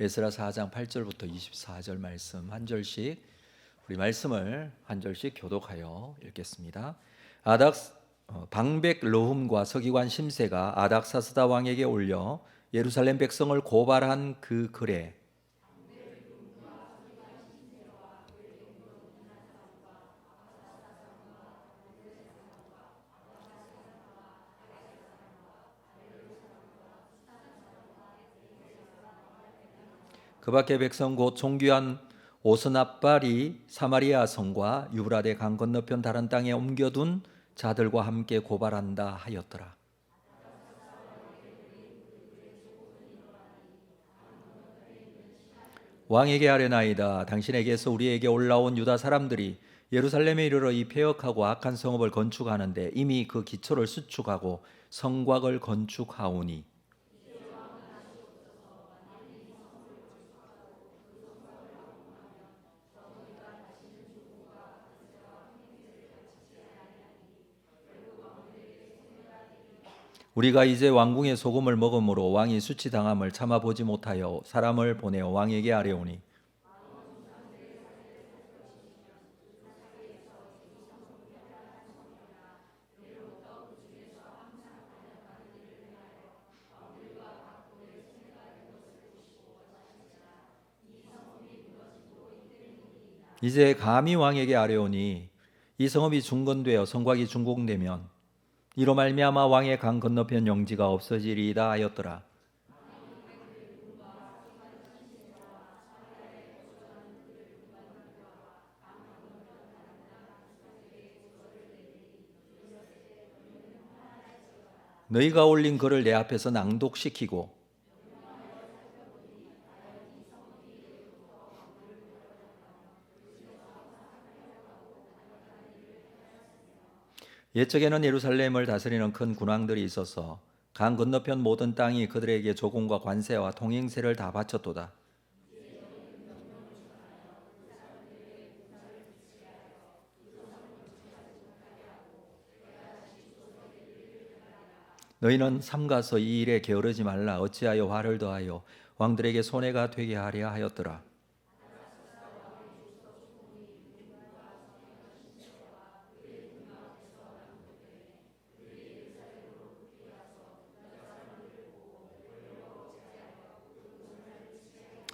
에스라 4장 8절부터 24절 말씀 한 절씩 우리 말씀을 한 절씩 교독하여 읽겠습니다. 방백 르훔과 서기관 심세가 아닥사스다 왕에게 올려 예루살렘 백성을 고발한 그 글에 그 밖에 백성 곧 존귀한 오스납발이 사마리아 성과 유브라데 강 건너편 다른 땅에 옮겨둔 자들과 함께 고발한다 하였더라. 왕에게 아뢰나이다. 당신에게서 우리에게 올라온 유다 사람들이 예루살렘에 이르러 이 폐역하고 악한 성읍을 건축하는데 이미 그 기초를 수축하고 성곽을 건축하오니 우리가 이제 왕궁의 소금을 먹음으로 왕이 수치당함을 참아보지 못하여 사람을 보내어 왕에게 아뢰오니 이제 감히 왕에게 아뢰오니 이 성읍이 중건되어 성곽이 준공되면 이로 말미암아 왕의 강 건너편 영지가 없어지리이다 하였더라. 너희가 올린 글을 내 앞에서 낭독시키고 옛적에는 예루살렘을 다스리는 큰 군왕들이 있어서 강 건너편 모든 땅이 그들에게 조공과 관세와 통행세를 다 바쳤도다. 너희는 삼가서 이 일에 게으르지 말라. 어찌하여 화를 더하여 왕들에게 손해가 되게 하려 하였더라.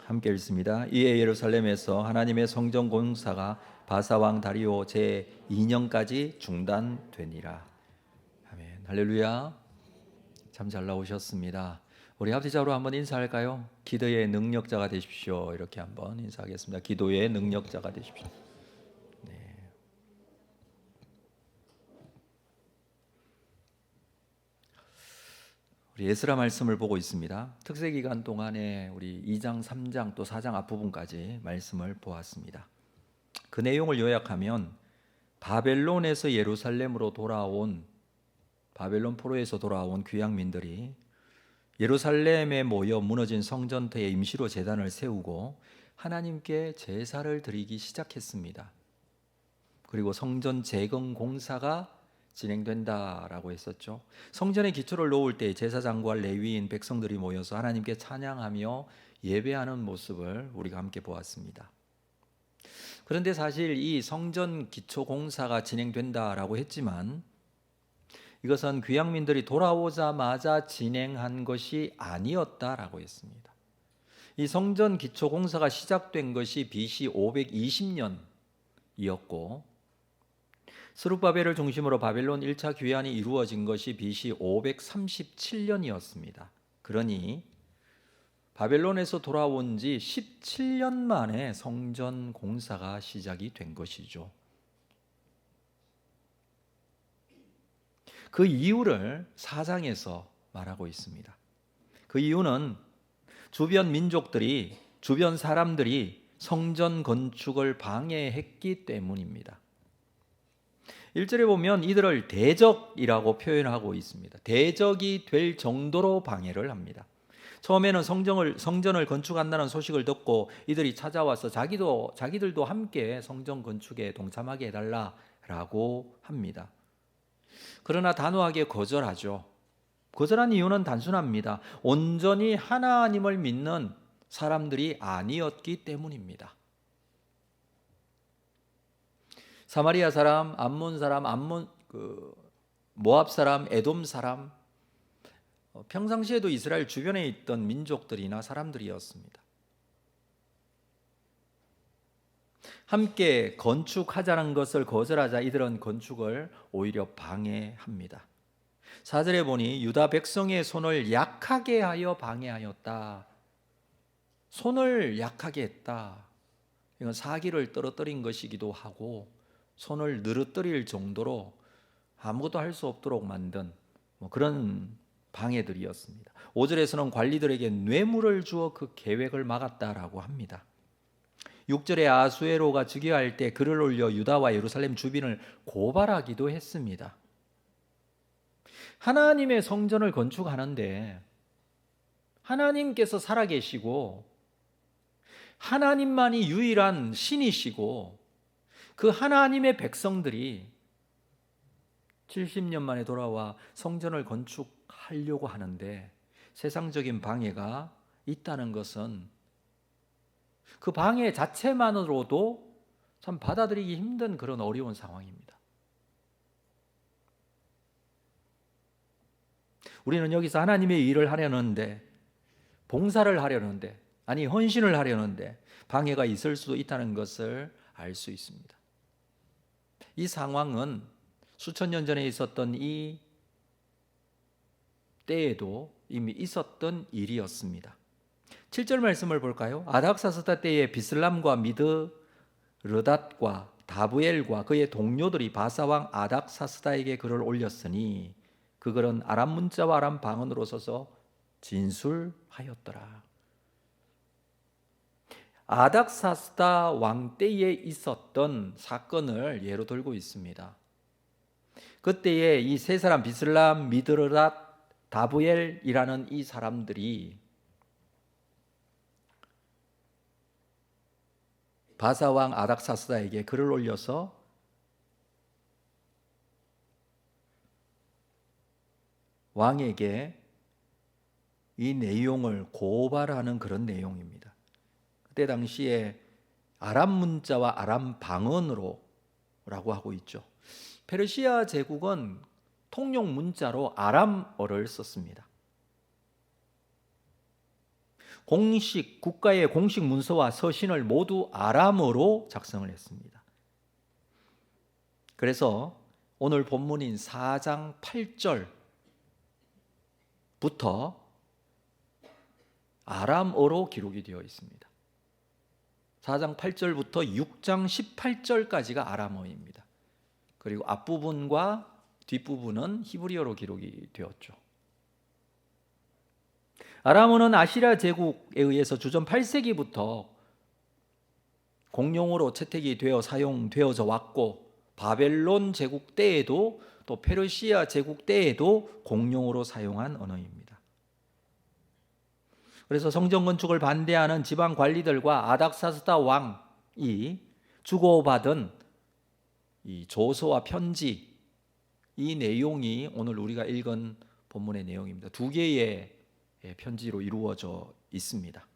함께 읽습니다. 이에 예루살렘에서 하나님의 성전 공사가 바사 왕 다리오 제 2년까지 중단되니라. 아멘. 할렐루야. 참 잘 나오셨습니다. 우리 합지자로 한번 인사할까요? 기도의 능력자가 되십시오. 이렇게 한번 인사하겠습니다. 기도의 능력자가 되십시오. 네. 우리 에스라 말씀을 보고 있습니다. 특세 기간 동안에 우리 2장, 3장 또 4장 앞부분까지 말씀을 보았습니다. 그 내용을 요약하면 바벨론에서 예루살렘으로 돌아온 바벨론 포로에서 돌아온 귀향민들이 예루살렘에 모여 무너진 성전터에 임시로 제단을 세우고 하나님께 제사를 드리기 시작했습니다. 그리고 성전 재건 공사가 진행된다라고 했었죠. 성전의 기초를 놓을 때 제사장과 레위인 백성들이 모여서 하나님께 찬양하며 예배하는 모습을 우리가 함께 보았습니다. 그런데 사실 이 성전 기초 공사가 진행된다라고 했지만 이것은 귀향민들이 돌아오자마자 진행한 것이 아니었다라고 했습니다. 이 성전 기초 공사가 시작된 것이 BC 520년이었고 스룹바벨을 중심으로 바벨론 1차 귀환이 이루어진 것이 BC 537년이었습니다. 그러니 바벨론에서 돌아온 지 17년 만에 성전 공사가 시작이 된 것이죠. 그 이유를 4장에서 말하고 있습니다. 그 이유는 주변 민족들이, 주변 사람들이 성전 건축을 방해했기 때문입니다. 1절에 보면 이들을 대적이라고 표현하고 있습니다. 대적이 될 정도로 방해를 합니다. 처음에는 성전을 건축한다는 소식을 듣고 이들이 찾아와서 자기들도 함께 성전 건축에 동참하게 해달라라고 합니다. 그러나 단호하게 거절하죠. 거절한 이유는 단순합니다. 온전히 하나님을 믿는 사람들이 아니었기 때문입니다. 사마리아 사람, 암몬 사람, 모압 사람, 에돔 사람, 평상시에도 이스라엘 주변에 있던 민족들이나 사람들이었습니다. 함께 건축하자는 것을 거절하자 이들은 건축을 오히려 방해합니다. 4절에 보니 유다 백성의 손을 약하게 하여 방해하였다. 손을 약하게 했다. 이건 사기를 떨어뜨린 것이기도 하고 손을 늘어뜨릴 정도로 아무것도 할 수 없도록 만든 그런 방해들이었습니다. 5절에서는 관리들에게 뇌물을 주어 그 계획을 막았다라고 합니다. 6절에 아수에로가 즉위할 때 글을 올려 유다와 예루살렘 주민을 고발하기도 했습니다. 하나님의 성전을 건축하는데 하나님께서 살아계시고 하나님만이 유일한 신이시고 그 하나님의 백성들이 70년 만에 돌아와 성전을 건축하려고 하는데 세상적인 방해가 있다는 것은 그 방해 자체만으로도 참 받아들이기 힘든 그런 어려운 상황입니다. 우리는 여기서 하나님의 일을 하려는데, 봉사를 하려는데, 아니 헌신을 하려는데 방해가 있을 수도 있다는 것을 알 수 있습니다. 이 상황은 수천 년 전에 있었던 이 때에도 이미 있었던 일이었습니다. 7절 말씀을 볼까요? 아닥사스다 때에 비슬람과 미드르닷과 다부엘과 그의 동료들이 바사왕 아닥사스다에게 글을 올렸으니 그 글은 아람 문자와 아람 방언으로 써서 진술하였더라. 아닥사스다 왕 때에 있었던 사건을 예로 들고 있습니다. 그때에 이 세 사람 비슬람, 미드르닷, 다부엘이라는 이 사람들이 바사왕 아닥사스다에게 글을 올려서 왕에게 이 내용을 고발하는 그런 내용입니다. 그때 당시에 아람 문자와 아람 방언으로 라고 하고 있죠. 페르시아 제국은 통용 문자로 아람어를 썼습니다. 국가의 공식 문서와 서신을 모두 아람어로 작성을 했습니다. 그래서 오늘 본문인 4장 8절부터 아람어로 기록이 되어 있습니다. 4장 8절부터 6장 18절까지가 아람어입니다. 그리고 앞부분과 뒷부분은 히브리어로 기록이 되었죠. 아람어는 아시리아 제국에 의해서 주전 8세기부터 공용어로 채택이 되어 사용되어져 왔고 바벨론 제국 때에도 또 페르시아 제국 때에도 공용어로 사용한 언어입니다. 그래서 성전 건축을 반대하는 지방 관리들과 아닥사스다 왕이 주고받은 이 조서와 편지, 이 내용이 오늘 우리가 읽은 본문의 내용입니다. 두 개의 편지로 이루어져 있습니다.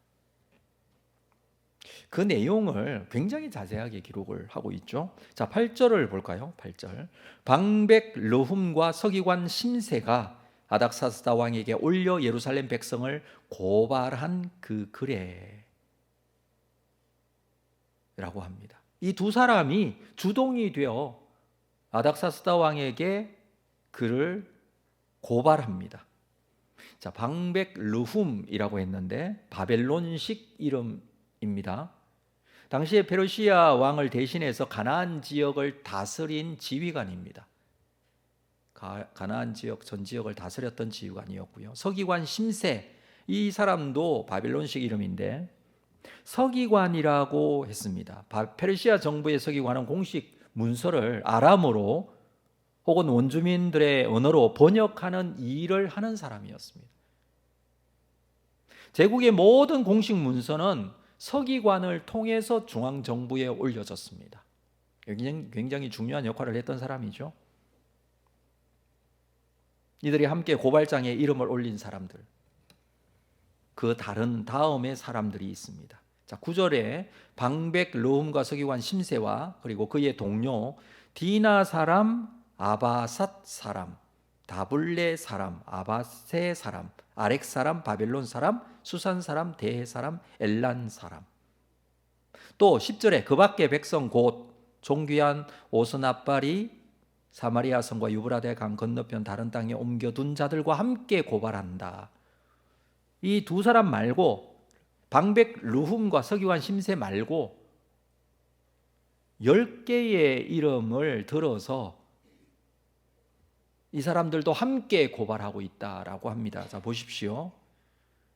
그 내용을 굉장히 자세하게 기록을 하고 있죠. 자, 8절을 볼까요? 8절. 방백 르훔과 서기관 심세가 아닥사스다 왕에게 올려 예루살렘 백성을 고발한 그 글에 라고 합니다. 이 두 사람이 주동이 되어 아닥사스다 왕에게 그를 고발합니다. 자, 방백 르훔이라고 했는데 바벨론식 이름입니다. 당시에 페르시아 왕을 대신해서 가나안 지역을 다스린 지휘관입니다. 가나안 지역 전 지역을 다스렸던 지휘관이었고요. 서기관 심세, 이 사람도 바벨론식 이름인데 서기관이라고 했습니다. 페르시아 정부의 서기관은 공식 문서를 아람어로 혹은 원주민들의 언어로 번역하는 일을 하는 사람이었습니다. 제국의 모든 공식 문서는 서기관을 통해서 중앙정부에 올려졌습니다. 굉장히 중요한 역할을 했던 사람이죠. 이들이 함께 고발장에 이름을 올린 사람들. 그 다른 다음에 사람들이 있습니다. 자, 9절에 방백 르훔과 서기관 심세와 그리고 그의 동료 디나 사람, 아바삿 사람, 다블레 사람, 아바세 사람, 아렉 사람, 바벨론 사람, 수산 사람, 대해 사람, 엘란 사람. 또 10절에 그 밖에 백성 곧 종귀한 오스나빨이 사마리아 성과 유브라데 강 건너편 다른 땅에 옮겨둔 자들과 함께 고발한다. 이 두 사람 말고 방백 르훔과 서기관 심세 말고 10개의 이름을 들어서 이 사람들도 함께 고발하고 있다라고 합니다. 자, 보십시오.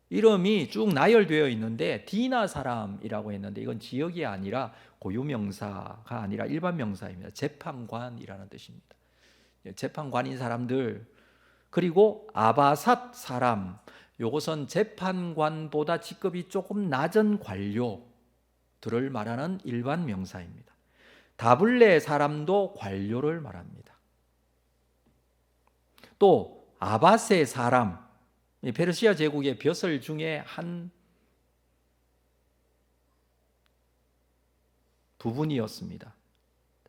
이름이 쭉 나열되어 있는데 디나 사람이라고 했는데 이건 지역이 아니라 고유명사가 아니라 일반 명사입니다. 재판관이라는 뜻입니다. 재판관인 사람들. 그리고 아바삿 사람, 요것은 재판관보다 직급이 조금 낮은 관료들을 말하는 일반 명사입니다. 다블레 사람도 관료를 말합니다. 또 아바세 사람, 페르시아 제국의 벼슬 중에 한 부분이었습니다.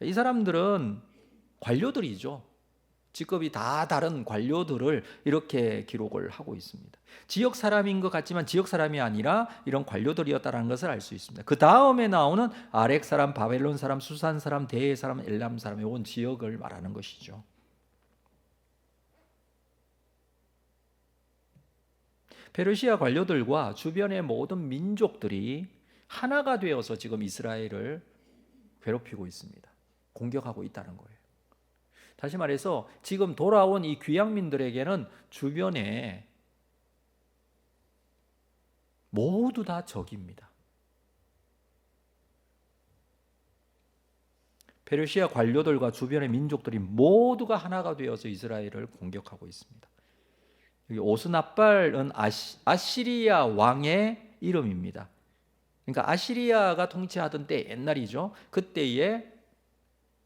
이 사람들은 관료들이죠. 직급이 다 다른 관료들을 이렇게 기록을 하고 있습니다. 지역 사람인 것 같지만 지역 사람이 아니라 이런 관료들이었다는 것을 알 수 있습니다. 그 다음에 나오는 아렉 사람, 바벨론 사람, 수산 사람, 대해 사람, 엘람 사람, 이건 지역을 말하는 것이죠. 페르시아 관료들과 주변의 모든 민족들이 하나가 되어서 지금 이스라엘을 괴롭히고 있습니다. 공격하고 있다는 거예요. 다시 말해서 지금 돌아온 이 귀향민들에게는 주변에 모두 다 적입니다. 페르시아 관료들과 주변의 민족들이 모두가 하나가 되어서 이스라엘을 공격하고 있습니다. 여기 오스나빨은 아시리아 왕의 이름입니다. 그러니까 아시리아가 통치하던 때 옛날이죠. 그때에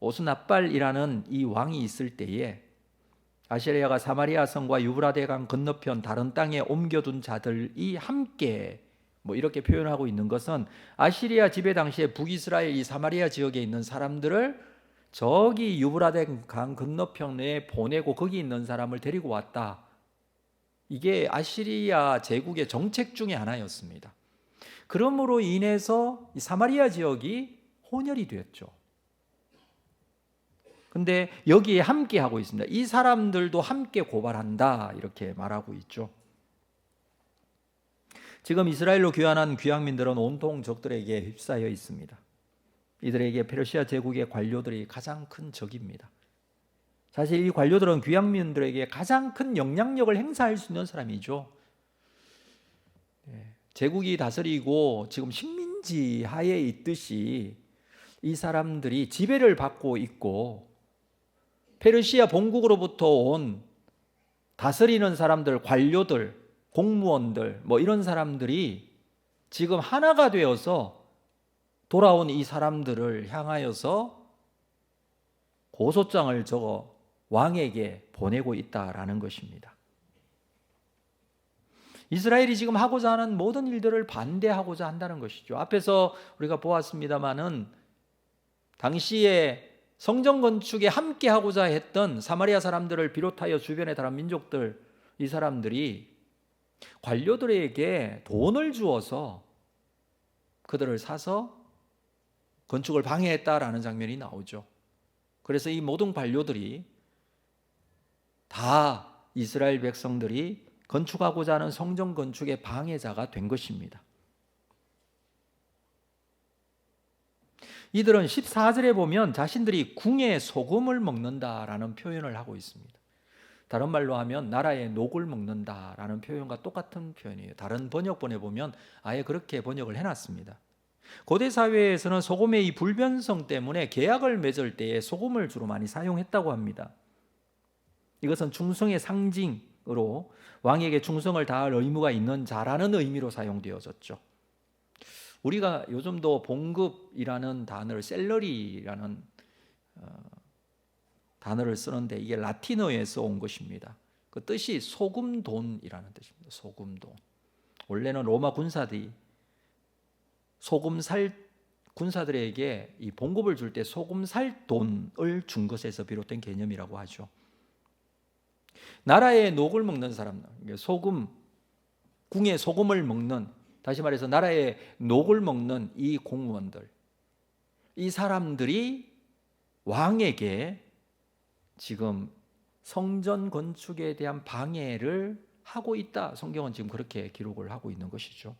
오스나빨이라는 이 왕이 있을 때에 아시리아가 사마리아 성과 유브라데 강 건너편 다른 땅에 옮겨둔 자들이 함께 이렇게 표현하고 있는 것은 아시리아 지배 당시에 북이스라엘 이 사마리아 지역에 있는 사람들을 저기 유브라데 강 건너편에 보내고 거기 있는 사람을 데리고 왔다. 이게 아시리아 제국의 정책 중에 하나였습니다. 그러므로 인해서 이 사마리아 지역이 혼혈이 되었죠. 근데 여기에 함께 하고 있습니다. 이 사람들도 함께 고발한다 이렇게 말하고 있죠. 지금 이스라엘로 귀환한 귀향민들은 온통 적들에게 휩싸여 있습니다. 이들에게 페르시아 제국의 관료들이 가장 큰 적입니다. 사실 이 관료들은 귀향민들에게 가장 큰 영향력을 행사할 수 있는 사람이죠. 제국이 다스리고 지금 식민지 하에 있듯이 이 사람들이 지배를 받고 있고 페르시아 본국으로부터 온 다스리는 사람들, 관료들, 공무원들 이런 사람들이 지금 하나가 되어서 돌아온 이 사람들을 향하여서 고소장을 적어 왕에게 보내고 있다라는 것입니다. 이스라엘이 지금 하고자 하는 모든 일들을 반대하고자 한다는 것이죠. 앞에서 우리가 보았습니다마는 당시에 성전 건축에 함께 하고자 했던 사마리아 사람들을 비롯하여 주변의 다른 민족들, 이 사람들이 관료들에게 돈을 주어서 그들을 사서 건축을 방해했다라는 장면이 나오죠. 그래서 이 모든 관료들이 다 이스라엘 백성들이 건축하고자 하는 성전 건축의 방해자가 된 것입니다. 이들은 14절에 보면 자신들이 궁의 소금을 먹는다라는 표현을 하고 있습니다. 다른 말로 하면 나라의 녹을 먹는다라는 표현과 똑같은 표현이에요. 다른 번역본에 보면 아예 그렇게 번역을 해놨습니다. 고대 사회에서는 소금의 이 불변성 때문에 계약을 맺을 때에 소금을 주로 많이 사용했다고 합니다. 이것은 충성의 상징으로 왕에게 충성을 다할 의무가 있는 자라는 의미로 사용되어졌죠. 우리가 요즘도 봉급이라는 단어를 셀러리라는 단어를 쓰는데 이게 라틴어에서 온 것입니다. 그 뜻이 소금돈이라는 뜻입니다. 소금돈. 원래는 로마 군사들이 소금 살 군사들에게 이 봉급을 줄 때 소금 살 돈을 준 것에서 비롯된 개념이라고 하죠. 나라의 녹을 먹는 사람, 소금, 궁의 소금을 먹는, 다시 말해서 나라의 녹을 먹는 이 공무원들, 이 사람들이 왕에게 지금 성전 건축에 대한 방해를 하고 있다. 성경은 지금 그렇게 기록을 하고 있는 것이죠.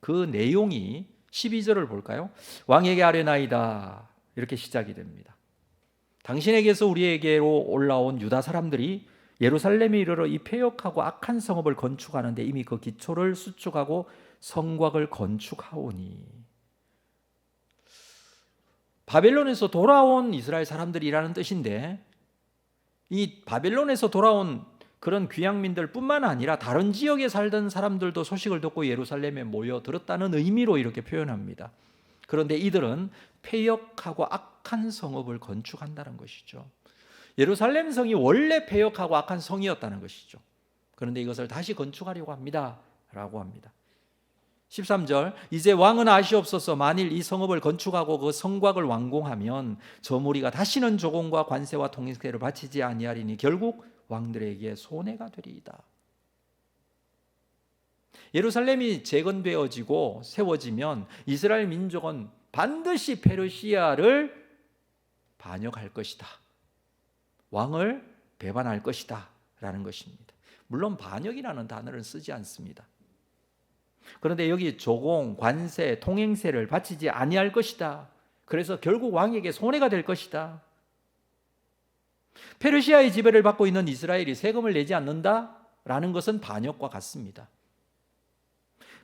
그 내용이 12절을 볼까요? 왕에게 아뢰나이다, 이렇게 시작이 됩니다. 당신에게서 우리에게로 올라온 유다 사람들이 예루살렘에 이르러 이 패역하고 악한 성읍을 건축하는데 이미 그 기초를 수축하고 성곽을 건축하오니. 바벨론에서 돌아온 이스라엘 사람들이라는 뜻인데, 이 바벨론에서 돌아온 그런 귀향민들 뿐만 아니라 다른 지역에 살던 사람들도 소식을 듣고 예루살렘에 모여들었다는 의미로 이렇게 표현합니다. 그런데 이들은 패역하고 악한 성읍을 건축한다는 것이죠. 예루살렘 성이 원래 패역하고 악한 성이었다는 것이죠. 그런데 이것을 다시 건축하려고 합니다 라고 합니다. 13절, 이제 왕은 아시옵소서. 만일 이 성읍을 건축하고 그 성곽을 완공하면 저 무리가 다시는 조공과 관세와 통행세를 바치지 아니하리니 결국 왕들에게 손해가 되리이다. 예루살렘이 재건되어지고 세워지면 이스라엘 민족은 반드시 페르시아를 반역할 것이다. 왕을 배반할 것이다 라는 것입니다. 물론 반역이라는 단어를 쓰지 않습니다. 그런데 여기 조공, 관세, 통행세를 바치지 아니할 것이다. 그래서 결국 왕에게 손해가 될 것이다. 페르시아의 지배를 받고 있는 이스라엘이 세금을 내지 않는다라는 것은 반역과 같습니다.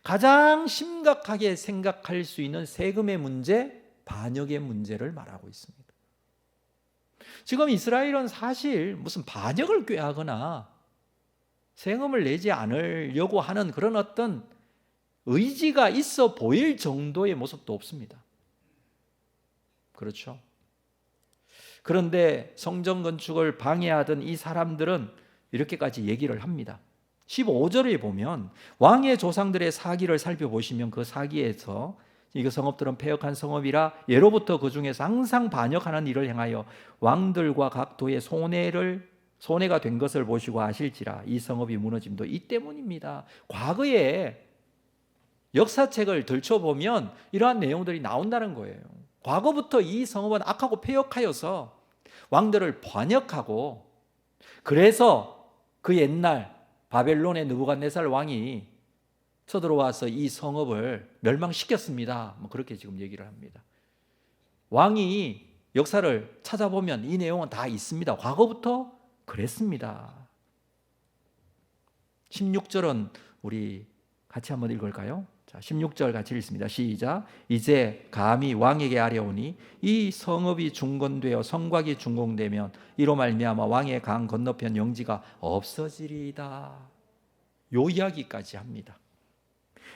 가장 심각하게 생각할 수 있는 세금의 문제, 반역의 문제를 말하고 있습니다. 지금 이스라엘은 사실 무슨 반역을 꾀하거나 세금을 내지 않으려고 하는 그런 어떤 의지가 있어 보일 정도의 모습도 없습니다. 그렇죠? 그런데 성전 건축을 방해하던 이 사람들은 이렇게까지 얘기를 합니다. 15절에 보면 왕의 조상들의 사기를 살펴보시면 그 사기에서 이 성읍들은 패역한 성읍이라 예로부터 그 중에서 항상 반역하는 일을 행하여 왕들과 각 도의 손해가 된 것을 보시고 아실지라 이 성읍이 무너짐도 이 때문입니다. 과거에 역사책을 들춰보면 이러한 내용들이 나온다는 거예요. 과거부터 이 성읍은 악하고 패역하여서 왕들을 반역하고, 그래서 그 옛날 바벨론의 느부갓네살 왕이 쳐들어와서 이 성읍을 멸망시켰습니다. 그렇게 지금 얘기를 합니다. 왕이 역사를 찾아보면 이 내용은 다 있습니다. 과거부터 그랬습니다. 16절은 우리 같이 한번 읽을까요? 자, 16절 같이 읽습니다. 시작. 이제 감히 왕에게 아뢰오니 이 성읍이 중건되어 성곽이 준공되면 이로 말미암아 왕의 강 건너편 영지가 없어지리이다. 요 이야기까지 합니다.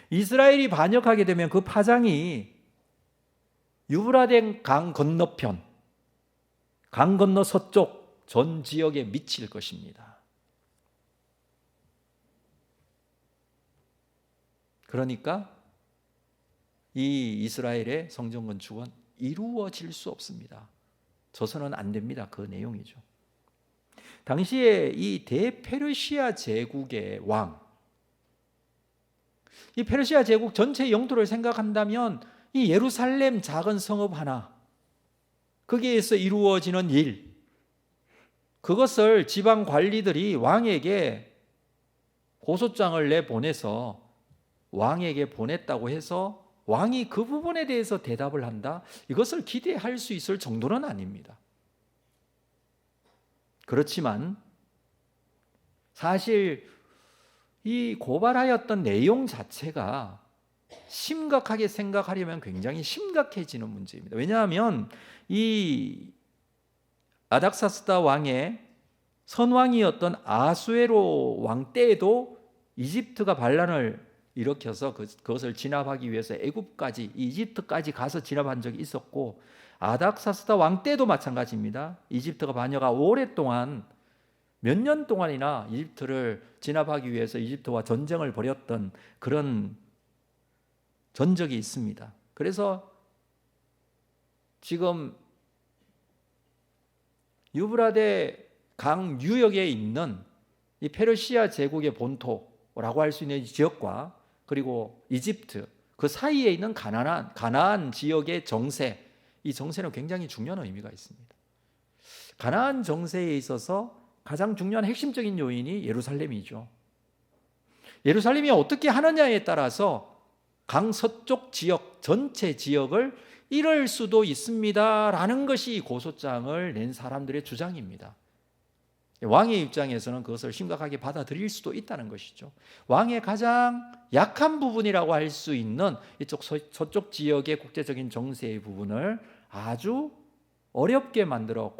이스라엘이 반역하게 되면 그 파장이 유브라데 강 건너편, 강 건너 서쪽 전 지역에 미칠 것입니다. 그러니까 이 이스라엘의 성전 건축은 이루어질 수 없습니다. 져서는 안 됩니다. 그 내용이죠. 당시에 이 대페르시아 제국의 왕, 이 페르시아 제국 전체 영토를 생각한다면 이 예루살렘 작은 성읍 하나, 거기에서 이루어지는 일, 그것을 지방 관리들이 왕에게 고소장을 내보내서 왕에게 보냈다고 해서 왕이 그 부분에 대해서 대답을 한다? 이것을 기대할 수 있을 정도는 아닙니다. 그렇지만 사실 이 고발하였던 내용 자체가 심각하게 생각하려면 굉장히 심각해지는 문제입니다. 왜냐하면 이 아닥사스다 왕의 선왕이었던 아수에로 왕 때에도 이집트가 반란을 일으켜서 그것을 진압하기 위해서 애굽까지, 이집트까지 가서 진압한 적이 있었고, 아닥사스다 왕 때도 마찬가지입니다. 이집트가 반역하 오랫동안 몇 년 동안이나 이집트를 진압하기 위해서 이집트와 전쟁을 벌였던 그런 전적이 있습니다. 그래서 지금 유브라데 강 유역에 있는 이 페르시아 제국의 본토라고 할 수 있는 지역과 그리고 이집트 그 사이에 있는 가나안 지역의 정세, 이 정세는 굉장히 중요한 의미가 있습니다. 가나안 정세에 있어서 가장 중요한 핵심적인 요인이 예루살렘이죠. 예루살렘이 어떻게 하느냐에 따라서 강 서쪽 지역 전체 지역을 잃을 수도 있습니다라는 것이 고소장을 낸 사람들의 주장입니다. 왕의 입장에서는 그것을 심각하게 받아들일 수도 있다는 것이죠. 왕의 가장 약한 부분이라고 할 수 있는 이쪽 서쪽 지역의 국제적인 정세의 부분을 아주 어렵게 만들어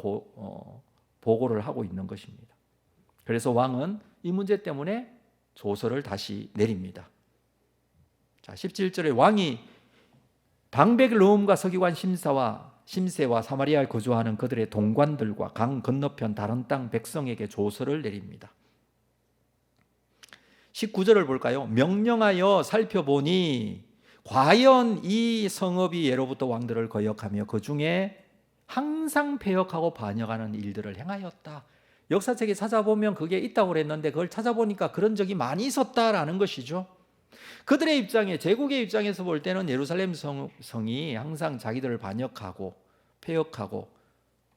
보고를 하고 있는 것입니다. 그래서 왕은 이 문제 때문에 조서를 다시 내립니다. 자, 17절에 왕이 방백 르움과 서기관 심세와 사마리아에 거주하는 그들의 동관들과 강 건너편 다른 땅 백성에게 조서를 내립니다. 19절을 볼까요? 명령하여 살펴보니 과연 이 성읍이 예로부터 왕들을 거역하며 그 중에 항상 패역하고 반역하는 일들을 행하였다. 역사책에 찾아보면 그게 있다고 그랬는데 그걸 찾아보니까 그런 적이 많이 있었다라는 것이죠. 그들의 입장에, 제국의 입장에서 볼 때는 예루살렘 성이 항상 자기들을 반역하고 패역하고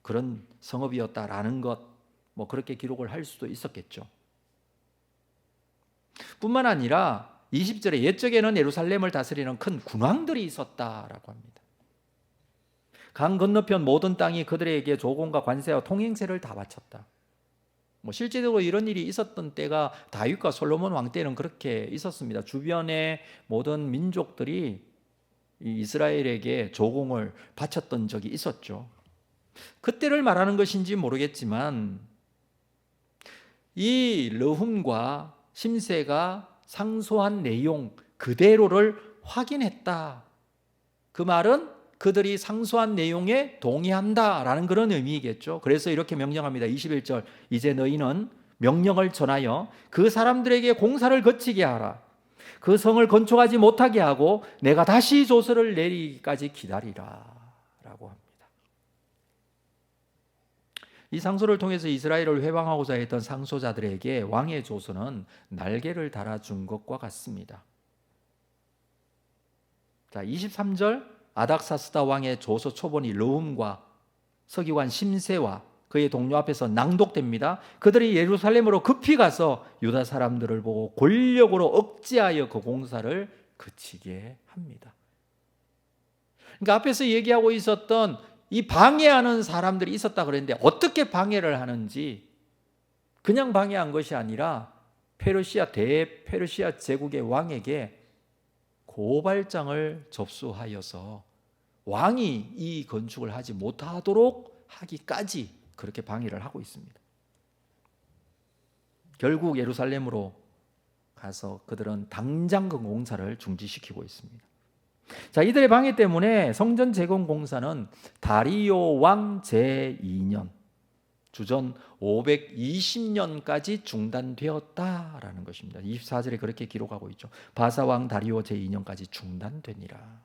그런 성읍이었다라는 것, 뭐 그렇게 기록을 할 수도 있었겠죠. 뿐만 아니라 20절에 옛적에는 예루살렘을 다스리는 큰 군왕들이 있었다라고 합니다. 강 건너편 모든 땅이 그들에게 조공과 관세와 통행세를 다 바쳤다. 뭐 실제적으로 이런 일이 있었던 때가 다윗과 솔로몬 왕 때는 그렇게 있었습니다. 주변의 모든 민족들이 이스라엘에게 조공을 바쳤던 적이 있었죠. 그때를 말하는 것인지 모르겠지만 이 르훔과 심세가 상소한 내용 그대로를 확인했다. 그 말은 그들이 상소한 내용에 동의한다라는 그런 의미겠죠. 그래서 이렇게 명령합니다. 21절, 이제 너희는 명령을 전하여 그 사람들에게 공사를 거치게 하라. 그 성을 건축하지 못하게 하고 내가 다시 조서를 내리기까지 기다리라 라고 합니다. 이 상소를 통해서 이스라엘을 회방하고자 했던 상소자들에게 왕의 조서는 날개를 달아준 것과 같습니다. 자, 23절, 아닥사스다 왕의 조서 초본이 르훔과 서기관 심세와 그의 동료 앞에서 낭독됩니다. 그들이 예루살렘으로 급히 가서 유다 사람들을 보고 권력으로 억제하여 그 공사를 그치게 합니다. 그러니까 앞에서 얘기하고 있었던 이 방해하는 사람들이 있었다 그랬는데 어떻게 방해를 하는지 그냥 방해한 것이 아니라 대페르시아 제국의 왕에게 고발장을 접수하여서 왕이 이 건축을 하지 못하도록 하기까지 그렇게 방해를 하고 있습니다. 결국 예루살렘으로 가서 그들은 당장 그 공사를 중지시키고 있습니다. 자, 이들의 방해 때문에 성전 재건 공사는 다리오 왕 제2년 주전 520년까지 중단되었다라는 것입니다. 24절에 그렇게 기록하고 있죠. 바사 왕 다리오 제2년까지 중단되니라.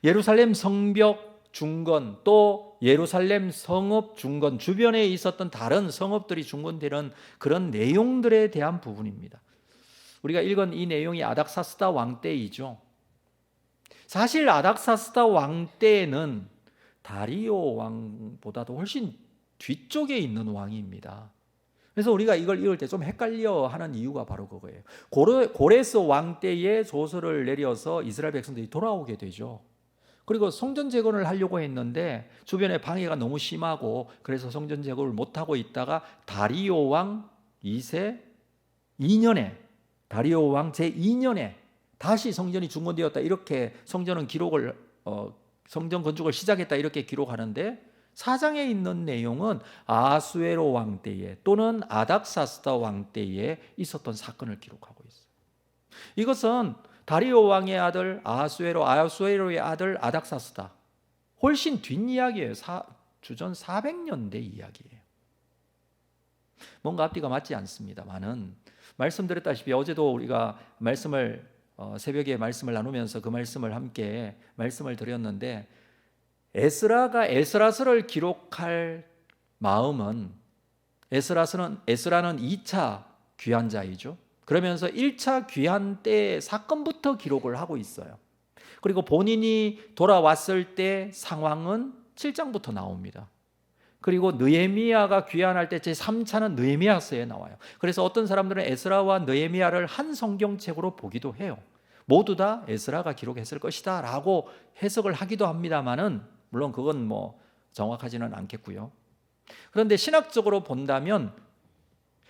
예루살렘 성벽 중건 또 예루살렘 성읍 중건 주변에 있었던 다른 성읍들이 중건되는 그런 내용들에 대한 부분입니다. 우리가 읽은 이 내용이 아닥사스다 왕 때이죠. 사실 아닥사스다 왕 때에는 다리오 왕보다도 훨씬 뒤쪽에 있는 왕입니다. 그래서 우리가 이걸 읽을 때 좀 헷갈려 하는 이유가 바로 그거예요. 고레스 왕 때에 조서를 내려서 이스라엘 백성들이 돌아오게 되죠. 그리고 성전 재건을 하려고 했는데 주변에 방해가 너무 심하고 그래서 성전 재건을 못하고 있다가 다리오 왕 2세 2년에 다리오 왕 제2년에 다시 성전이 중건되었다 이렇게 성전 건축을 시작했다 이렇게 기록하는데 사장에 있는 내용은 아수에로 왕 때에 또는 아닥사스다 왕 때에 있었던 사건을 기록하고 있어요. 이것은 다리오 왕의 아들 아수에로의 아들 아닥사스다 훨씬 뒷이야기예요. 주전 400년대 이야기예요. 뭔가 앞뒤가 맞지 않습니다만은 말씀드렸다시피 어제도 우리가 말씀을 새벽에 말씀을 나누면서 그 말씀을 함께 말씀을 드렸는데, 에스라가 에스라서를 기록할 마음은, 에스라는 2차 귀환자이죠. 그러면서 1차 귀환 때 사건부터 기록을 하고 있어요. 그리고 본인이 돌아왔을 때 상황은 7장부터 나옵니다. 그리고 느헤미야가 귀환할 때 제3차는 느헤미야서에 나와요. 그래서 어떤 사람들은 에스라와 느헤미야를 한 성경책으로 보기도 해요. 모두 다 에스라가 기록했을 것이다 라고 해석을 하기도 합니다만은, 물론 그건 뭐 정확하지는 않겠고요. 그런데 신학적으로 본다면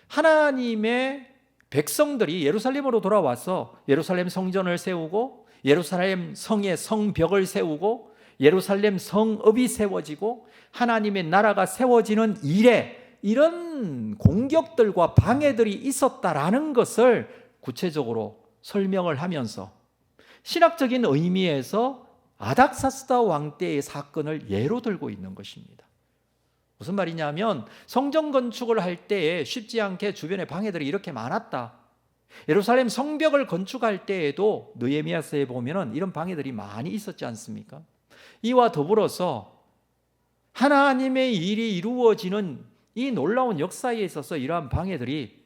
하나님의 백성들이 예루살렘으로 돌아와서 예루살렘 성전을 세우고 예루살렘 성의 성벽을 세우고 예루살렘 성읍이 세워지고 하나님의 나라가 세워지는 일에 이런 공격들과 방해들이 있었다라는 것을 구체적으로 설명을 하면서 신학적인 의미에서 아닥사스다 왕 때의 사건을 예로 들고 있는 것입니다. 무슨 말이냐면 성전 건축을 할 때에 쉽지 않게 주변에 방해들이 이렇게 많았다. 예루살렘 성벽을 건축할 때에도 느헤미야서에 보면은 이런 방해들이 많이 있었지 않습니까? 이와 더불어서 하나님의 일이 이루어지는 이 놀라운 역사에 있어서 이러한 방해들이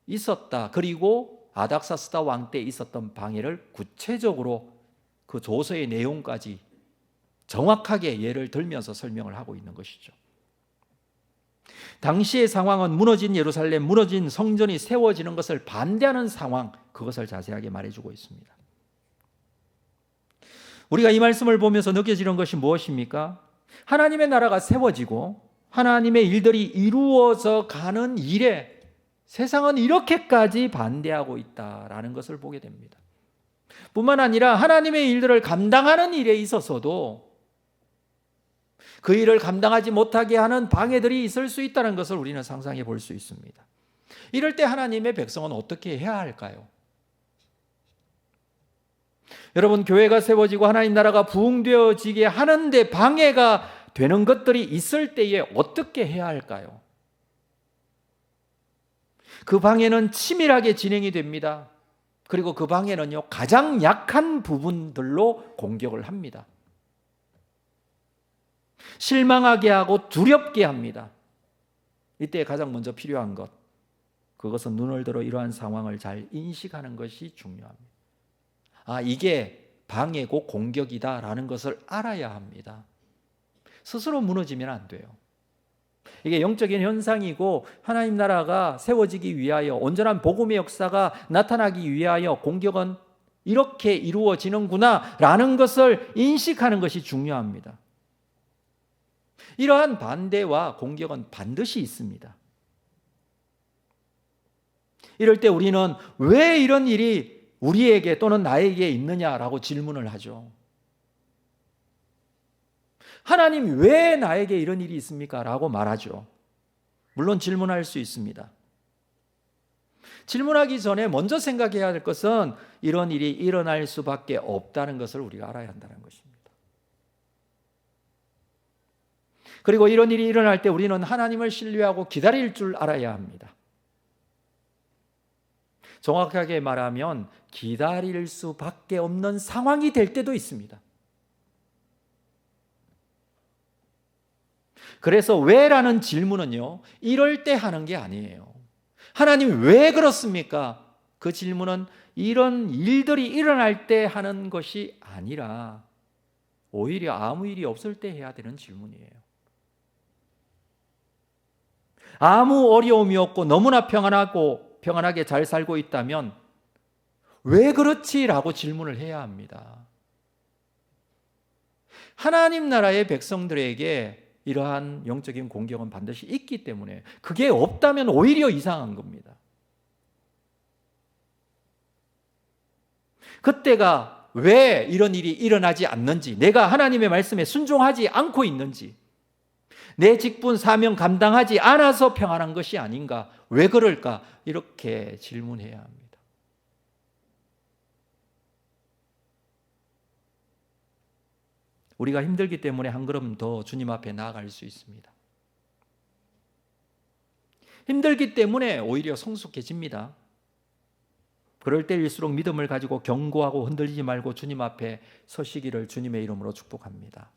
있었다. 그리고 아닥사스다 왕 때 있었던 방해를 구체적으로 그 조서의 내용까지 정확하게 예를 들면서 설명을 하고 있는 것이죠. 당시의 상황은 무너진 예루살렘, 무너진 성전이 세워지는 것을 반대하는 상황, 그것을 자세하게 말해주고 있습니다. 우리가 이 말씀을 보면서 느껴지는 것이 무엇입니까? 하나님의 나라가 세워지고 하나님의 일들이 이루어져 가는 일에 세상은 이렇게까지 반대하고 있다라는 것을 보게 됩니다. 뿐만 아니라 하나님의 일들을 감당하는 일에 있어서도 그 일을 감당하지 못하게 하는 방해들이 있을 수 있다는 것을 우리는 상상해 볼 수 있습니다. 이럴 때 하나님의 백성은 어떻게 해야 할까요? 여러분, 교회가 세워지고 하나님 나라가 부흥되어지게 하는데 방해가 되는 것들이 있을 때에 어떻게 해야 할까요? 그 방해는 치밀하게 진행이 됩니다. 그리고 그 방해는요, 가장 약한 부분들로 공격을 합니다. 실망하게 하고 두렵게 합니다. 이때 가장 먼저 필요한 것, 그것은 눈을 들어 이러한 상황을 잘 인식하는 것이 중요합니다. 이게 방해고 공격이다라는 것을 알아야 합니다. 스스로 무너지면 안 돼요. 이게 영적인 현상이고 하나님 나라가 세워지기 위하여, 온전한 복음의 역사가 나타나기 위하여 공격은 이렇게 이루어지는구나 라는 것을 인식하는 것이 중요합니다. 이러한 반대와 공격은 반드시 있습니다. 이럴 때 우리는 왜 이런 일이 우리에게 또는 나에게 있느냐라고 질문을 하죠. 하나님, 왜 나에게 이런 일이 있습니까? 라고 말하죠. 물론 질문할 수 있습니다. 질문하기 전에 먼저 생각해야 할 것은 이런 일이 일어날 수밖에 없다는 것을 우리가 알아야 한다는 것입니다. 그리고 이런 일이 일어날 때 우리는 하나님을 신뢰하고 기다릴 줄 알아야 합니다. 정확하게 말하면 기다릴 수밖에 없는 상황이 될 때도 있습니다. 그래서 왜라는 질문은요, 이럴 때 하는 게 아니에요. 하나님 왜 그렇습니까? 그 질문은 이런 일들이 일어날 때 하는 것이 아니라 오히려 아무 일이 없을 때 해야 되는 질문이에요. 아무 어려움이 없고 너무나 평안하게 잘 살고 있다면 왜 그렇지? 라고 질문을 해야 합니다. 하나님 나라의 백성들에게 이러한 영적인 공격은 반드시 있기 때문에, 그게 없다면 오히려 이상한 겁니다. 그때가 왜 이런 일이 일어나지 않는지, 내가 하나님의 말씀에 순종하지 않고 있는지, 내 직분 사명 감당하지 않아서 평안한 것이 아닌가, 왜 그럴까, 이렇게 질문해야 합니다. 우리가 힘들기 때문에 한 걸음 더 주님 앞에 나아갈 수 있습니다. 힘들기 때문에 오히려 성숙해집니다. 그럴 때일수록 믿음을 가지고 견고하고 흔들리지 말고 주님 앞에 서시기를 주님의 이름으로 축복합니다.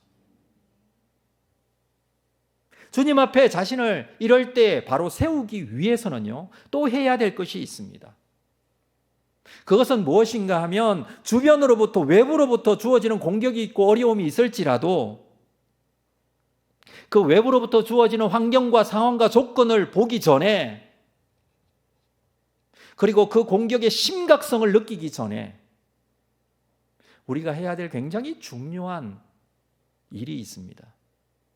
주님 앞에 자신을 이럴 때 바로 세우기 위해서는요, 또 해야 될 것이 있습니다. 그것은 무엇인가 하면 주변으로부터, 외부로부터 주어지는 공격이 있고 어려움이 있을지라도 그 외부로부터 주어지는 환경과 상황과 조건을 보기 전에, 그리고 그 공격의 심각성을 느끼기 전에 우리가 해야 될 굉장히 중요한 일이 있습니다.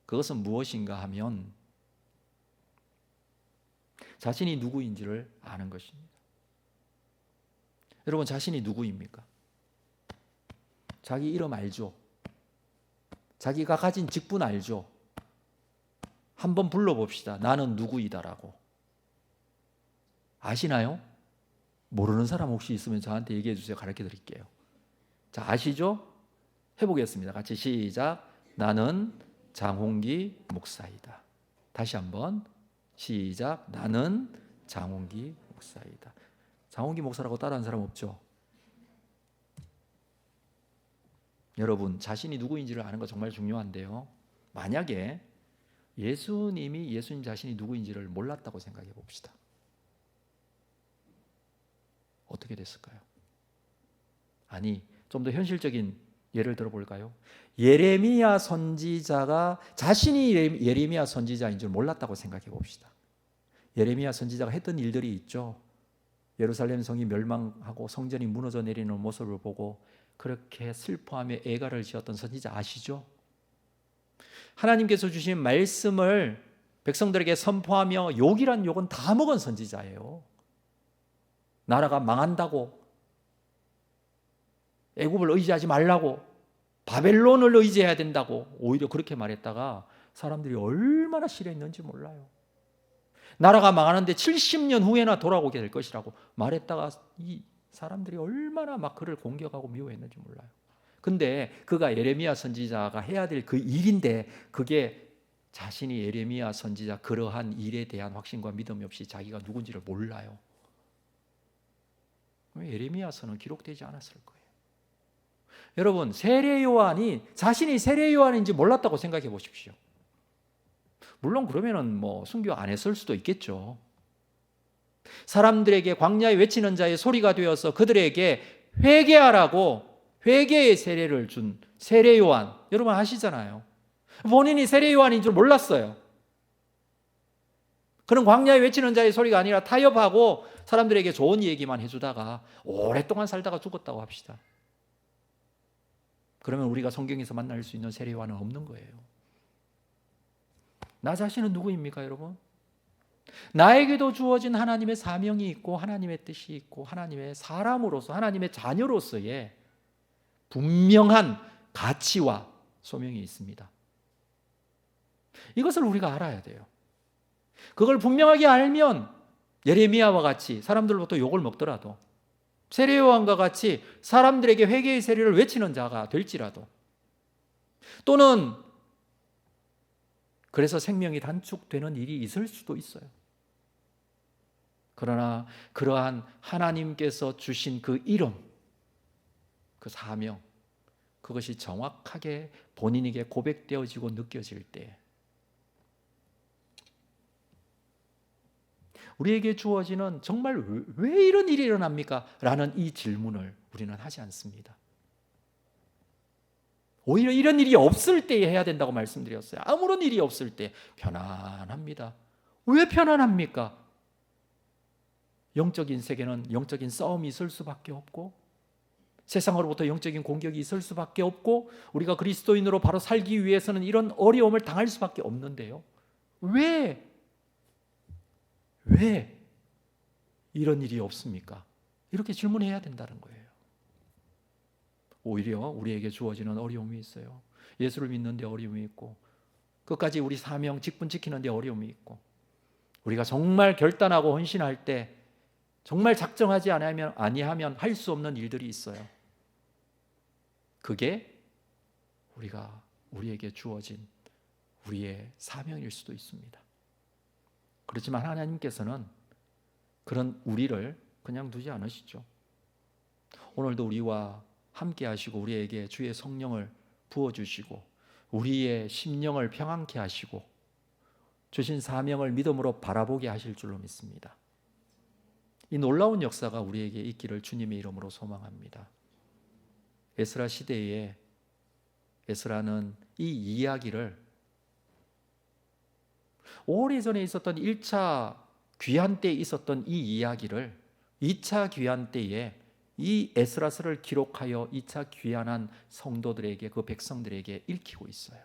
그것은 무엇인가 하면 자신이 누구인지를 아는 것입니다. 여러분, 자신이 누구입니까? 자기 이름 알죠? 자기가 가진 직분 알죠? 한번 불러봅시다. 나는 누구이다라고. 아시나요? 모르는 사람 혹시 있으면 저한테 얘기해 주세요. 가르쳐 드릴게요. 자, 아시죠? 해보겠습니다. 같이 시작. 나는 장홍기 목사이다. 다시 한번 시작. 나는 장홍기 목사이다. 장홍기 목사라고 따라하는 사람 없죠? 여러분, 자신이 누구인지를 아는 거 정말 중요한데요, 만약에 예수님이 예수님 자신이 누구인지를 몰랐다고 생각해 봅시다. 어떻게 됐을까요? 아니, 좀 더 현실적인 예를 들어볼까요? 예레미야 선지자가 자신이 예레미야 선지자인 줄 몰랐다고 생각해 봅시다. 예레미야 선지자가 했던 일들이 있죠. 예루살렘 성이 멸망하고 성전이 무너져 내리는 모습을 보고 그렇게 슬퍼하며 애가를 지었던 선지자 아시죠? 하나님께서 주신 말씀을 백성들에게 선포하며 욕이란 욕은 다 먹은 선지자예요. 나라가 망한다고, 애굽을 의지하지 말라고, 바벨론을 의지해야 된다고 오히려 그렇게 말했다가 사람들이 얼마나 싫어했는지 몰라요. 나라가 망하는데 70년 후에나 돌아오게 될 것이라고 말했다가 이 사람들이 얼마나 막 그를 공격하고 미워했는지 몰라요. 근데 그가 예레미야 선지자가 해야 될 그 일인데 그게 자신이 예레미야 선지자 그러한 일에 대한 확신과 믿음이 없이 자기가 누군지를 몰라요. 왜 예레미야서는 기록되지 않았을 거예요. 여러분, 세례 요한이 자신이 세례 요한인지 몰랐다고 생각해 보십시오. 물론 그러면은 순교 안 했을 수도 있겠죠. 사람들에게 광야에 외치는 자의 소리가 되어서 그들에게 회개하라고 회개의 세례를 준 세례 요한, 여러분 아시잖아요. 본인이 세례 요한인 줄 몰랐어요. 그런 광야에 외치는 자의 소리가 아니라 타협하고 사람들에게 좋은 얘기만 해주다가 오랫동안 살다가 죽었다고 합시다. 그러면 우리가 성경에서 만날 수 있는 세례 요한은 없는 거예요. 나 자신은 누구입니까, 여러분? 나에게도 주어진 하나님의 사명이 있고 하나님의 뜻이 있고 하나님의 사람으로서, 하나님의 자녀로서의 분명한 가치와 소명이 있습니다. 이것을 우리가 알아야 돼요. 그걸 분명하게 알면 예레미야와 같이 사람들로부터 욕을 먹더라도, 세례 요한과 같이 사람들에게 회개의 세례를 외치는 자가 될지라도, 또는 그래서 생명이 단축되는 일이 있을 수도 있어요. 그러나 그러한 하나님께서 주신 그 이름, 그 사명, 그것이 정확하게 본인에게 고백되어지고 느껴질 때 우리에게 주어지는 정말 왜 이런 일이 일어납니까? 라는 이 질문을 우리는 하지 않습니다. 오히려 이런 일이 없을 때에 해야 된다고 말씀드렸어요. 아무런 일이 없을 때 편안합니다. 왜 편안합니까? 영적인 세계는 영적인 싸움이 있을 수밖에 없고 세상으로부터 영적인 공격이 있을 수밖에 없고 우리가 그리스도인으로 바로 살기 위해서는 이런 어려움을 당할 수밖에 없는데요. 왜 이런 일이 없습니까? 이렇게 질문해야 된다는 거예요. 오히려 우리에게 주어지는 어려움이 있어요. 예수를 믿는데 어려움이 있고 끝까지 우리 사명, 직분 지키는데 어려움이 있고 우리가 정말 결단하고 헌신할 때 정말 작정하지 아니하면 할 수 없는 일들이 있어요. 그게 우리에게 주어진 우리의 사명일 수도 있습니다. 그렇지만 하나님께서는 그런 우리를 그냥 두지 않으시죠. 오늘도 우리와 함께 하시고 우리에게 주의 성령을 부어주시고 우리의 심령을 평안케 하시고 주신 사명을 믿음으로 바라보게 하실 줄로 믿습니다. 이 놀라운 역사가 우리에게 있기를 주님의 이름으로 소망합니다. 에스라 시대에 에스라는 이 이야기를 오래전에 있었던 1차 귀환 때 있었던 이 이야기를 2차 귀환 때에 이 에스라서를 기록하여 2차 귀환한 성도들에게, 그 백성들에게 읽히고 있어요.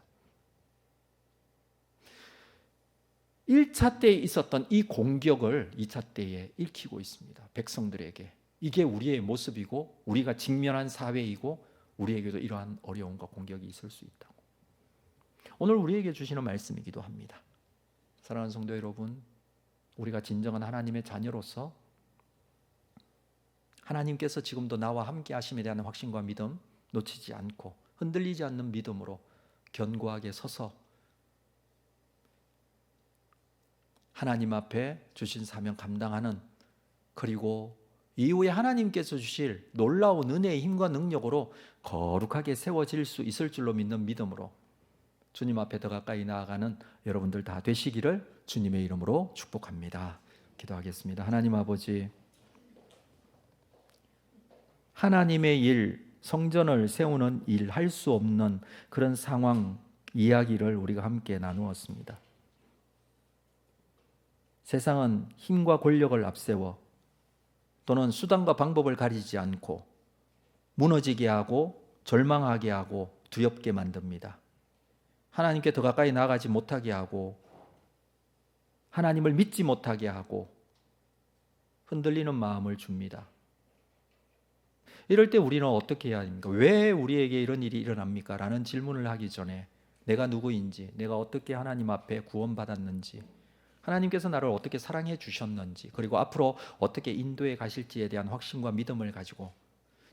1차 때에 있었던 이 공격을 2차 때에 읽히고 있습니다. 백성들에게. 이게 우리의 모습이고 우리가 직면한 사회이고 우리에게도 이러한 어려움과 공격이 있을 수 있다고. 오늘 우리에게 주시는 말씀이기도 합니다. 사랑하는 성도 여러분, 우리가 진정한 하나님의 자녀로서 하나님께서 지금도 나와 함께 하심에 대한 확신과 믿음 놓치지 않고 흔들리지 않는 믿음으로 견고하게 서서 하나님 앞에 주신 사명 감당하는, 그리고 이후에 하나님께서 주실 놀라운 은혜의 힘과 능력으로 거룩하게 세워질 수 있을 줄로 믿는 믿음으로 주님 앞에 더 가까이 나아가는 여러분들 다 되시기를 주님의 이름으로 축복합니다. 기도하겠습니다. 하나님 아버지, 하나님의 일, 성전을 세우는 일 할 수 없는 그런 상황 이야기를 우리가 함께 나누었습니다. 세상은 힘과 권력을 앞세워 또는 수단과 방법을 가리지 않고 무너지게 하고 절망하게 하고 두렵게 만듭니다. 하나님께 더 가까이 나아가지 못하게 하고 하나님을 믿지 못하게 하고 흔들리는 마음을 줍니다. 이럴 때 우리는 어떻게 해야 합니까? 왜 우리에게 이런 일이 일어납니까? 라는 질문을 하기 전에 내가 누구인지, 내가 어떻게 하나님 앞에 구원받았는지, 하나님께서 나를 어떻게 사랑해 주셨는지, 그리고 앞으로 어떻게 인도해 가실지에 대한 확신과 믿음을 가지고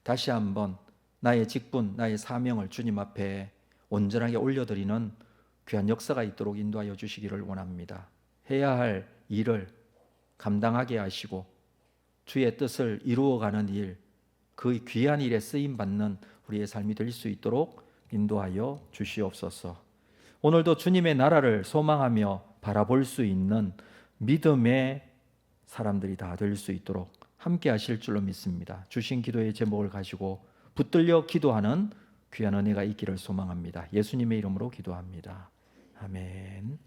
다시 한번 나의 직분, 나의 사명을 주님 앞에 온전하게 올려드리는 귀한 역사가 있도록 인도하여 주시기를 원합니다. 해야 할 일을 감당하게 하시고 주의 뜻을 이루어가는 일, 그 귀한 일에 쓰임받는 우리의 삶이 될 수 있도록 인도하여 주시옵소서. 오늘도 주님의 나라를 소망하며 바라볼 수 있는 믿음의 사람들이 다 될 수 있도록 함께 하실 줄로 믿습니다. 주신 기도의 제목을 가지고 붙들려 기도하는 귀한 은혜가 있기를 소망합니다. 예수님의 이름으로 기도합니다. 아멘.